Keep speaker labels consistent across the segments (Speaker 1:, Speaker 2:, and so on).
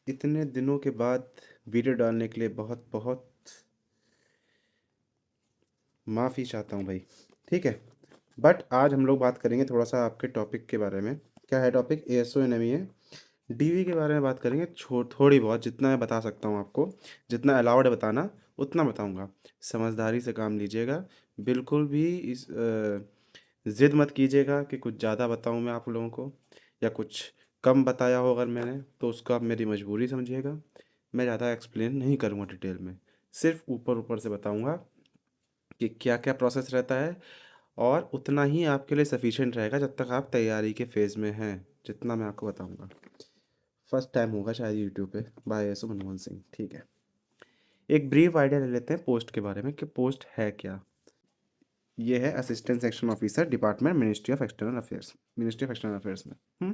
Speaker 1: इतने दिनों के बाद वीडियो डालने के लिए बहुत बहुत माफ़ी चाहता हूँ भाई। ठीक है। बट आज हम लोग बात करेंगे थोड़ा सा आपके टॉपिक के बारे में। क्या है topic? ASO N M E है, डीवी के बारे में बात करेंगे। थोड़ी बहुत जितना मैं बता सकता हूँ आपको, जितना अलाउड है बताना उतना बताऊँगा। समझदारी से काम लीजिएगा। बिल्कुल भी इस ज़िद मत कीजिएगा कि कुछ ज़्यादा बताऊँ मैं आप लोगों को, या कुछ कम बताया हो अगर मैंने, तो उसको आप मेरी मजबूरी समझिएगा। मैं ज़्यादा एक्सप्लेन नहीं करूँगा डिटेल में, सिर्फ ऊपर ऊपर से बताऊँगा कि क्या क्या प्रोसेस रहता है, और उतना ही आपके लिए सफिशिएंट रहेगा जब तक आप तैयारी के फेज़ में हैं, जितना मैं आपको बताऊँगा। फर्स्ट टाइम होगा शायद यूट्यूब पे बाय एसो मनमोहन सिंह। ठीक है। एक ब्रीफ आइडिया ले लेते हैं पोस्ट के बारे में कि पोस्ट है क्या। ये है assistant section officer, department, ministry of external affairs, ministry of external affairs में।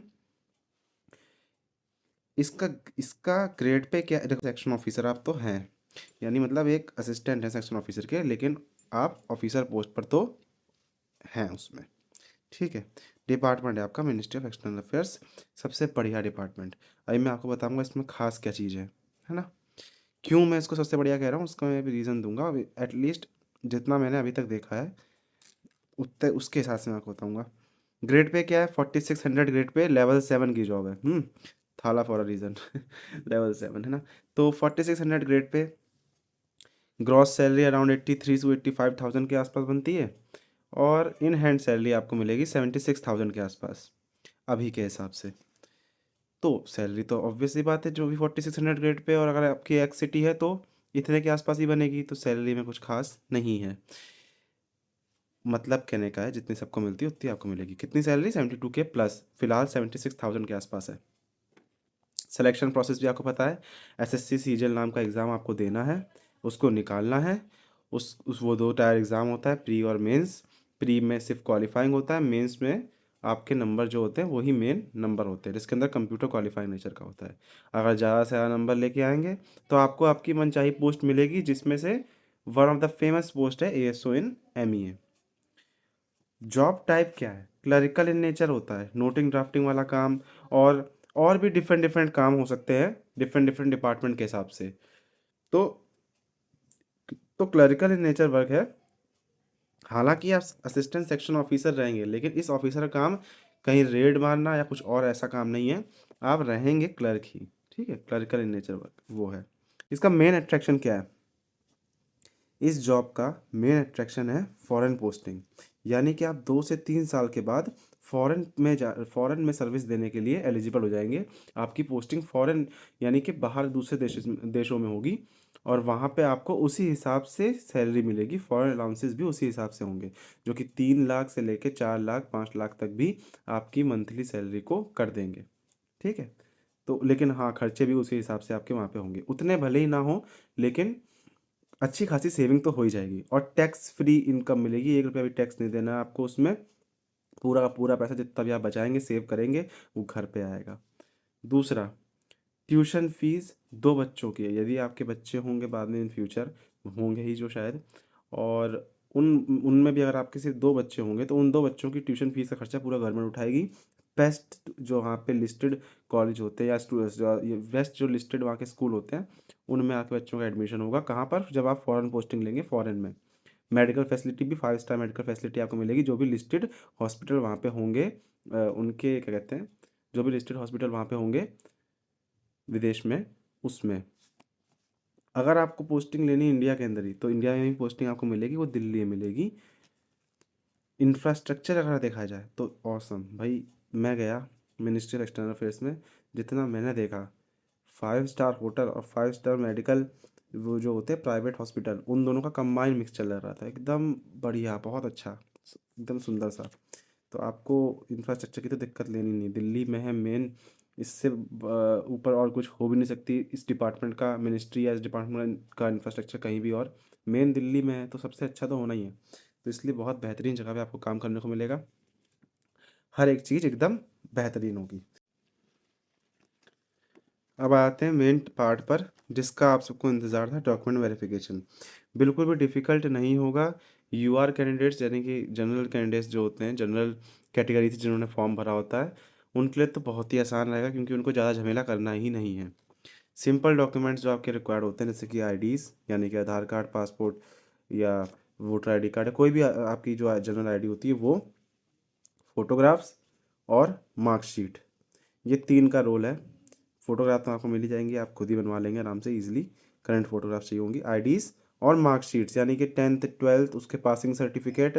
Speaker 1: इसका इसका ग्रेड पे क्या, देखो सेक्शन ऑफिसर आप तो हैं, यानी मतलब एक असिस्टेंट है सेक्शन ऑफिसर के, लेकिन आप ऑफिसर पोस्ट पर तो हैं उसमें। ठीक है। डिपार्टमेंट है आपका मिनिस्ट्री ऑफ एक्सटर्नल अफेयर्स, सबसे बढ़िया डिपार्टमेंट। अभी मैं आपको बताऊंगा इसमें खास क्या चीज़ है ना। क्यों मैं इसको सबसे बढ़िया कह रहा हूँ, उसका मैं भी रीज़न दूंगा। एटलीस्ट जितना मैंने अभी तक देखा है उतने उसके हिसाब से मैं आपको बताऊंगा। ग्रेड पे क्या है? 4600 ग्रेड पे लेवल 7 की जॉब है। थाला फॉर अ रीज़न। लेवल 7 है ना। तो 4600 grade pay gross salary around 83 से 85,000 के आसपास बनती है, और इन हैंड सैलरी आपको मिलेगी 76,000 के आसपास अभी के हिसाब से। तो सैलरी तो ऑब्वियसली बात है, जो भी 4600 ग्रेड पे, और अगर आपकी एक्स सिटी है तो इतने के आसपास ही बनेगी, तो सैलरी में कुछ खास नहीं है। मतलब कहने का है जितनी सबको मिलती है उतनी आपको मिलेगी। कितनी सैलरी? 72K प्लस, फिलहाल 76,000 के आसपास है। सिलेक्शन प्रोसेस भी आपको पता है। एसएससी सीजीएल नाम का एग्ज़ाम आपको देना है, उसको निकालना है। उस वो 2 टायर एग्ज़ाम होता है, प्री और मेंस। प्री में सिर्फ क्वालिफाइंग होता है, मेंस में आपके नंबर जो होते हैं वही मेन नंबर होते हैं, जिसके अंदर कंप्यूटर क्वालिफाइंग नेचर का होता है। अगर ज़्यादा से ज़्यादा नंबर लेके आएंगे तो आपको आपकी मनचाही पोस्ट मिलेगी, जिसमें से one of the famous post है एएसओ इन एमईए। जॉब टाइप क्या है? क्लरिकल इन नेचर होता है, नोटिंग ड्राफ्टिंग वाला काम, और भी डिफरेंट डिफरेंट काम हो सकते हैं डिफरेंट डिफरेंट डिपार्टमेंट के हिसाब से। तो क्लरिकल इन नेचर वर्क है। हालांकि आप असिस्टेंट सेक्शन ऑफिसर रहेंगे, लेकिन इस ऑफिसर का काम कहीं रेड मारना या कुछ और ऐसा काम नहीं है। आप रहेंगे क्लर्क ही। ठीक है। क्लरिकल इन नेचर वर्क वो है। इसका मेन अट्रैक्शन क्या है? इस जॉब का मेन अट्रैक्शन है फॉरेन पोस्टिंग। यानी कि आप 2 से 3 साल के बाद फॉरेन में सर्विस देने के लिए एलिजिबल हो जाएंगे। आपकी पोस्टिंग फॉरेन, यानी कि बाहर दूसरे देशों में होगी, और वहाँ पे आपको उसी हिसाब से सैलरी मिलेगी। फॉरेन अलाउंसेस भी उसी हिसाब से होंगे, जो कि 3 लाख से लेकर 4 लाख 5 लाख तक भी आपकी मंथली सैलरी को कर देंगे। ठीक है। तो लेकिन हाँ, खर्चे भी उसी हिसाब से आपके वहाँ पे होंगे, उतने भले ही ना हो, लेकिन अच्छी खासी सेविंग तो हो ही जाएगी। और टैक्स फ्री इनकम मिलेगी, 1 रुपया भी टैक्स नहीं देना है आपको उसमें। पूरा का पूरा पैसा जितना भी आप बचाएंगे, सेव करेंगे, वो घर पे आएगा। दूसरा, ट्यूशन फीस 2 बच्चों की है। यदि आपके बच्चे होंगे बाद में, इन फ्यूचर होंगे ही जो शायद, और उन उनमें भी अगर आपके सिर्फ 2 बच्चे होंगे, तो उन 2 बच्चों की ट्यूशन फीस का खर्चा पूरा गवर्नमेंट उठाएगी। बेस्ट जो वहाँ पे लिस्टेड कॉलेज होते हैं, या बेस्ट जो लिस्टेड वहाँ के स्कूल होते हैं, उनमें आपके बच्चों का एडमिशन होगा। कहाँ पर? जब आप फॉरेन पोस्टिंग लेंगे, फॉरेन में। मेडिकल फैसिलिटी भी 5 स्टार मेडिकल फैसिलिटी आपको मिलेगी। जो भी लिस्टेड हॉस्पिटल वहाँ पे होंगे, उनके क्या कहते हैं, जो भी लिस्टेड हॉस्पिटल वहाँ पे होंगे विदेश में, उसमें। अगर आपको पोस्टिंग लेनी है इंडिया के अंदर ही, तो इंडिया में ही पोस्टिंग आपको मिलेगी, वो दिल्ली में मिलेगी। इंफ्रास्ट्रक्चर अगर देखा जाए तो ऑसम भाई। मैं गया मिनिस्ट्री ऑफ एक्सटर्नल अफेयर्स में, जितना मैंने देखा, 5 स्टार होटल और 5 स्टार मेडिकल, वो जो होते हैं प्राइवेट हॉस्पिटल, उन दोनों का कंबाइन मिक्स चल रहा था। एकदम बढ़िया, बहुत अच्छा, एकदम सुंदर सा। तो आपको इंफ्रास्ट्रक्चर की तो दिक्कत लेनी नहीं, दिल्ली में है मेन। इससे ऊपर और कुछ हो भी नहीं सकती इस डिपार्टमेंट का, मिनिस्ट्री या इस डिपार्टमेंट का इंफ्रास्ट्रक्चर कहीं भी। और मेन दिल्ली में है, तो सबसे अच्छा तो होना ही है। तो इसलिए बहुत बेहतरीन जगह पे आपको काम करने को मिलेगा। हर एक चीज़ एकदम बेहतरीन होगी। अब आते हैं मेन पार्ट पर, जिसका आप सबको इंतज़ार था, डॉक्यूमेंट वेरिफिकेशन। बिल्कुल भी डिफ़िकल्ट नहीं होगा। यूआर कैंडिडेट्स, यानी कि जनरल कैंडिडेट्स जो होते हैं, जनरल कैटेगरी से जिन्होंने फॉर्म भरा होता है, उनके लिए तो बहुत ही आसान रहेगा, क्योंकि उनको ज़्यादा झमेला करना ही नहीं है। सिंपल डॉक्यूमेंट्स जो आपके रिक्वायर्ड होते हैं जैसे कि आईडीज़ यानी कि आधार कार्ड, पासपोर्ट या वोटर आईडी कार्ड है, कोई भी आपकी जो जनरल आईडी होती है वो, फोटोग्राफ्स और मार्कशीट, ये 3 का रोल है। फोटोग्राफ तो आपको मिल ही जाएंगी, आप खुद ही बनवा लेंगे आराम से ईजिली। करंट फोटोग्राफ चाहिए होंगी, आईडीज़ और मार्कशीट्स यानी कि 10th 12th उसके पासिंग सर्टिफिकेट।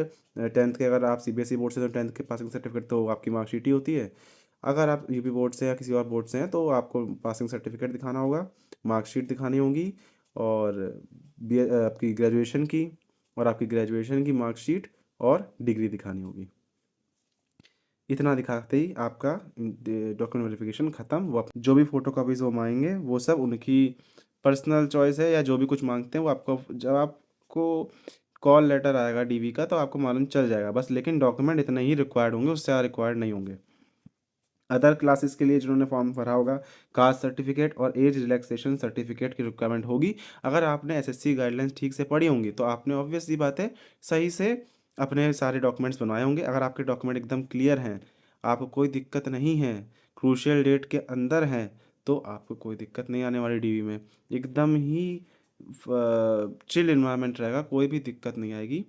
Speaker 1: 10th के अगर आप सीबीएसई बोर्ड से तो 10th के पासिंग सर्टिफिकेट तो आपकी मार्कशीट ही होती है। अगर आप यूपी बोर्ड से या किसी और बोर्ड से हैं तो आपको पासिंग सर्टिफिकेट दिखाना होगा, मार्कशीट दिखानी होगी, और आपकी ग्रेजुएशन की, और आपकी ग्रेजुएशन की मार्कशीट और डिग्री दिखानी होगी। इतना दिखाते ही आपका डॉक्यूमेंट वेरिफिकेशन ख़त्म। वो जो भी फ़ोटो कापीज़ वो मांगेंगे वो सब उनकी पर्सनल चॉइस है, या जो भी कुछ मांगते हैं वो आपको, जब आपको कॉल लेटर आएगा डीवी का तो आपको मालूम चल जाएगा बस। लेकिन डॉक्यूमेंट इतने ही रिक्वायर्ड होंगे, उससे ज़्यादा रिक्वायर्ड नहीं होंगे। अदर क्लासेस के लिए जिन्होंने फॉर्म भरा होगा, कास्ट सर्टिफिकेट और एज रिलैक्सेशन सर्टिफिकेट की रिक्वायरमेंट होगी। अगर आपने एसएससी गाइडलाइंस ठीक से पढ़ी होंगी तो आपने ऑब्वियस सी बात है सही से अपने सारे डॉक्यूमेंट्स बनवाए होंगे। अगर आपके डॉक्यूमेंट एकदम क्लियर हैं, आपको कोई दिक्कत नहीं है, क्रूशियल डेट के अंदर हैं, तो आपको कोई दिक्कत नहीं आने वाली डीवी में। एकदम ही चिल इन्वायरमेंट रहेगा, कोई भी दिक्कत नहीं आएगी।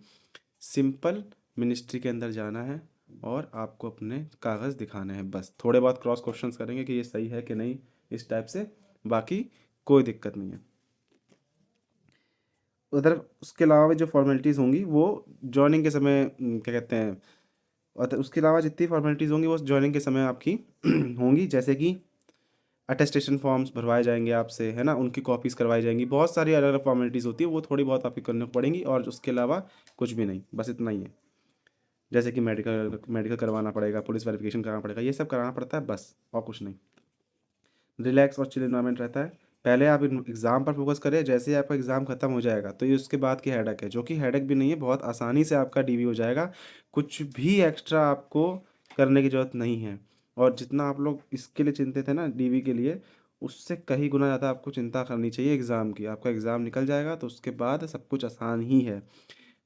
Speaker 1: सिंपल मिनिस्ट्री के अंदर जाना है और आपको अपने कागज़ दिखाने हैं बस। थोड़े बहुत क्रॉस क्वेश्चंस करेंगे कि ये सही है कि नहीं, इस टाइप से, बाकी कोई दिक्कत नहीं है। उधर उसके अलावा भी जो फॉर्मेलिटीज़ होंगी वो जॉइनिंग के समय क्या कहते हैं, और उसके अलावा जितनी फॉर्मेलिटीज़ होंगी वो जॉइनिंग के समय आपकी होंगी, जैसे कि अटेस्टेशन फॉर्म्स भरवाए जाएंगे आपसे, है ना, उनकी कॉपीज़ करवाई जाएंगी। बहुत सारी अलग अलग फॉर्मेलिटीज़ होती है, वो थोड़ी बहुत आपकी करनी पड़ेंगी, और उसके अलावा कुछ भी नहीं, बस इतना ही है। जैसे कि मेडिकल मेडिकल करवाना पड़ेगा, पुलिस वेरिफिकेशन कराना पड़ेगा, ये सब कराना पड़ता है बस, और कुछ नहीं। रिलैक्स और चिल इन्वायरमेंट रहता है। पहले आप एग्ज़ाम पर फोकस करें, जैसे ही आपका एग्ज़ाम खत्म हो जाएगा तो ये उसके बाद की हेडेक है, जो कि हेडेक भी नहीं है, बहुत आसानी से आपका डीवी हो जाएगा। कुछ भी एक्स्ट्रा आपको करने की ज़रूरत नहीं है। और जितना आप लोग इसके लिए चिंतित है ना डीवी के लिए, उससे कहीं गुना ज़्यादा आपको चिंता करनी चाहिए एग्ज़ाम की। आपका एग्ज़ाम निकल जाएगा तो उसके बाद सब कुछ आसान ही है।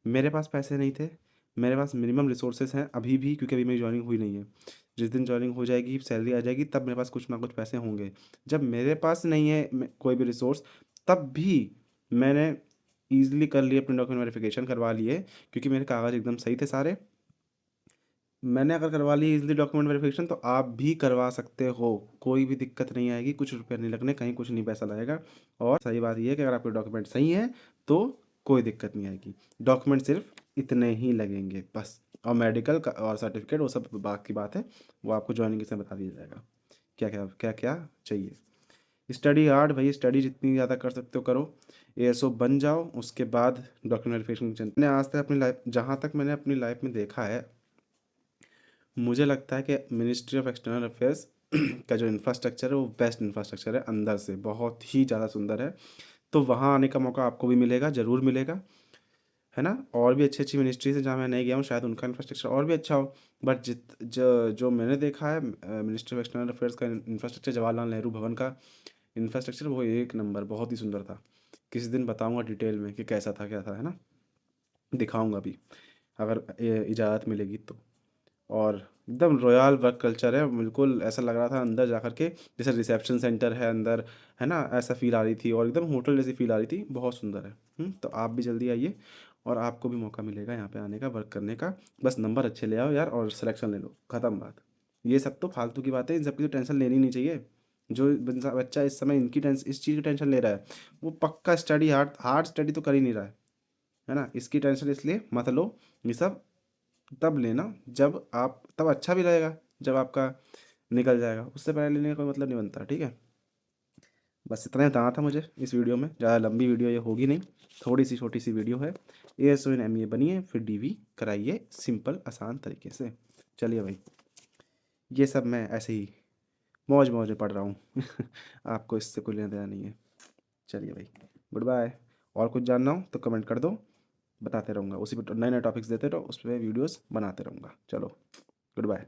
Speaker 1: मेरे पास पैसे नहीं थे, मेरे पास मिनिमम रिसोर्सेज हैं अभी भी, क्योंकि अभी मेरी जॉइनिंग हुई नहीं है। जिस दिन जॉइनिंग हो जाएगी, सैलरी आ जाएगी, तब मेरे पास कुछ ना कुछ पैसे होंगे। जब मेरे पास नहीं है कोई भी रिसोर्स, तब भी मैंने ईज़िली कर लिए, अपने डॉक्यूमेंट वेरिफिकेशन करवा लिए, क्योंकि मेरे कागज़ एकदम सही थे सारे। मैंने अगर करवा ली इजली डॉक्यूमेंट वेरिफिकेशन तो आप भी करवा सकते हो, कोई भी दिक्कत नहीं आएगी, कुछ रुपये नहीं लगने, कहीं कुछ नहीं पैसा लगेगा। और सही बात यह है कि अगर आपके डॉक्यूमेंट सही हैं तो कोई दिक्कत नहीं आएगी। डॉक्यूमेंट सिर्फ इतने ही लगेंगे बस, और मेडिकल का और सर्टिफिकेट वो सब बाकी बात है, वो आपको ज्वाइनिंग के समय बता दिया जाएगा क्या क्या क्या क्या चाहिए। स्टडी हार्ड भाई, स्टडी जितनी ज़्यादा कर सकते हो करो, एएसओ बन जाओ, उसके बाद डॉक्यूमेंट वेरिफिकेशन। मैंने आज तक अपनी लाइफ, जहाँ तक मैंने अपनी लाइफ में देखा है, मुझे लगता है कि मिनिस्ट्री ऑफ एक्सटर्नल अफेयर्स का जो इंफ्रास्ट्रक्चर है वो बेस्ट इंफ्रास्ट्रक्चर है, अंदर से बहुत ही ज़्यादा सुंदर है। तो वहाँ आने का मौका आपको भी मिलेगा, ज़रूर मिलेगा, है ना। और भी अच्छी अच्छी मिनिस्ट्रीज हैं जहाँ मैं नहीं गया हूँ, शायद उनका इंफ्रास्ट्रक्चर और भी अच्छा हो। बट जो मैंने देखा है मिनिस्ट्री ऑफ एक्सटर्नल अफेयर्स का इंफ्रास्ट्रक्चर, जवाहरलाल नेहरू भवन का इंफ्रास्ट्रक्चर, वो एक नंबर, बहुत ही सुंदर था। किसी दिन बताऊँगा डिटेल में कि कैसा था क्या था, है ना, दिखाऊँगा भी अगर इजाज़त मिलेगी तो। और एकदम रॉयल वर्क कल्चर है, बिल्कुल ऐसा लग रहा था अंदर जा कर के जैसे रिसेप्शन सेंटर है अंदर, है ना, ऐसा फील आ रही थी, और एकदम होटल जैसी फील आ रही थी, बहुत सुंदर है। तो आप भी जल्दी आइए, और आपको भी मौका मिलेगा यहाँ पे आने का, वर्क करने का। बस नंबर अच्छे ले आओ यार, और सिलेक्शन ले लो, ख़त्म बात। ये सब तो फालतू की बातें, इन सब की तो टेंशन लेनी नहीं चाहिए। जो बच्चा इस समय इनकी टेंशन, इस चीज़ की टेंशन ले रहा है, वो पक्का स्टडी, हार्ड हार्ड स्टडी तो कर ही नहीं रहा है ना। इसकी टेंशन इसलिए मत लो, ये सब तब लेना जब आप, तब अच्छा भी रहेगा जब आपका निकल जाएगा, उससे पहले लेने का कोई मतलब नहीं बनता, ठीक है। बस इतना ही बताना था मुझे इस वीडियो में, ज़्यादा लंबी वीडियो ये होगी नहीं, थोड़ी सी छोटी सी वीडियो है। एएसओ इन एमईए बनिए, फिर डीवी कराइए, सिंपल आसान तरीके से। चलिए भाई, ये सब मैं ऐसे ही मौज मौज में पढ़ रहा हूँ आपको इससे कोई लेना देना नहीं है। चलिए भाई, गुड बाय। और कुछ जानना हो तो कमेंट कर दो, बताते रहूँगा, उसी पर नए नए टॉपिक्स देते रहो, उस पर वीडियोज़ बनाते रहूँगा। चलो, गुड बाय।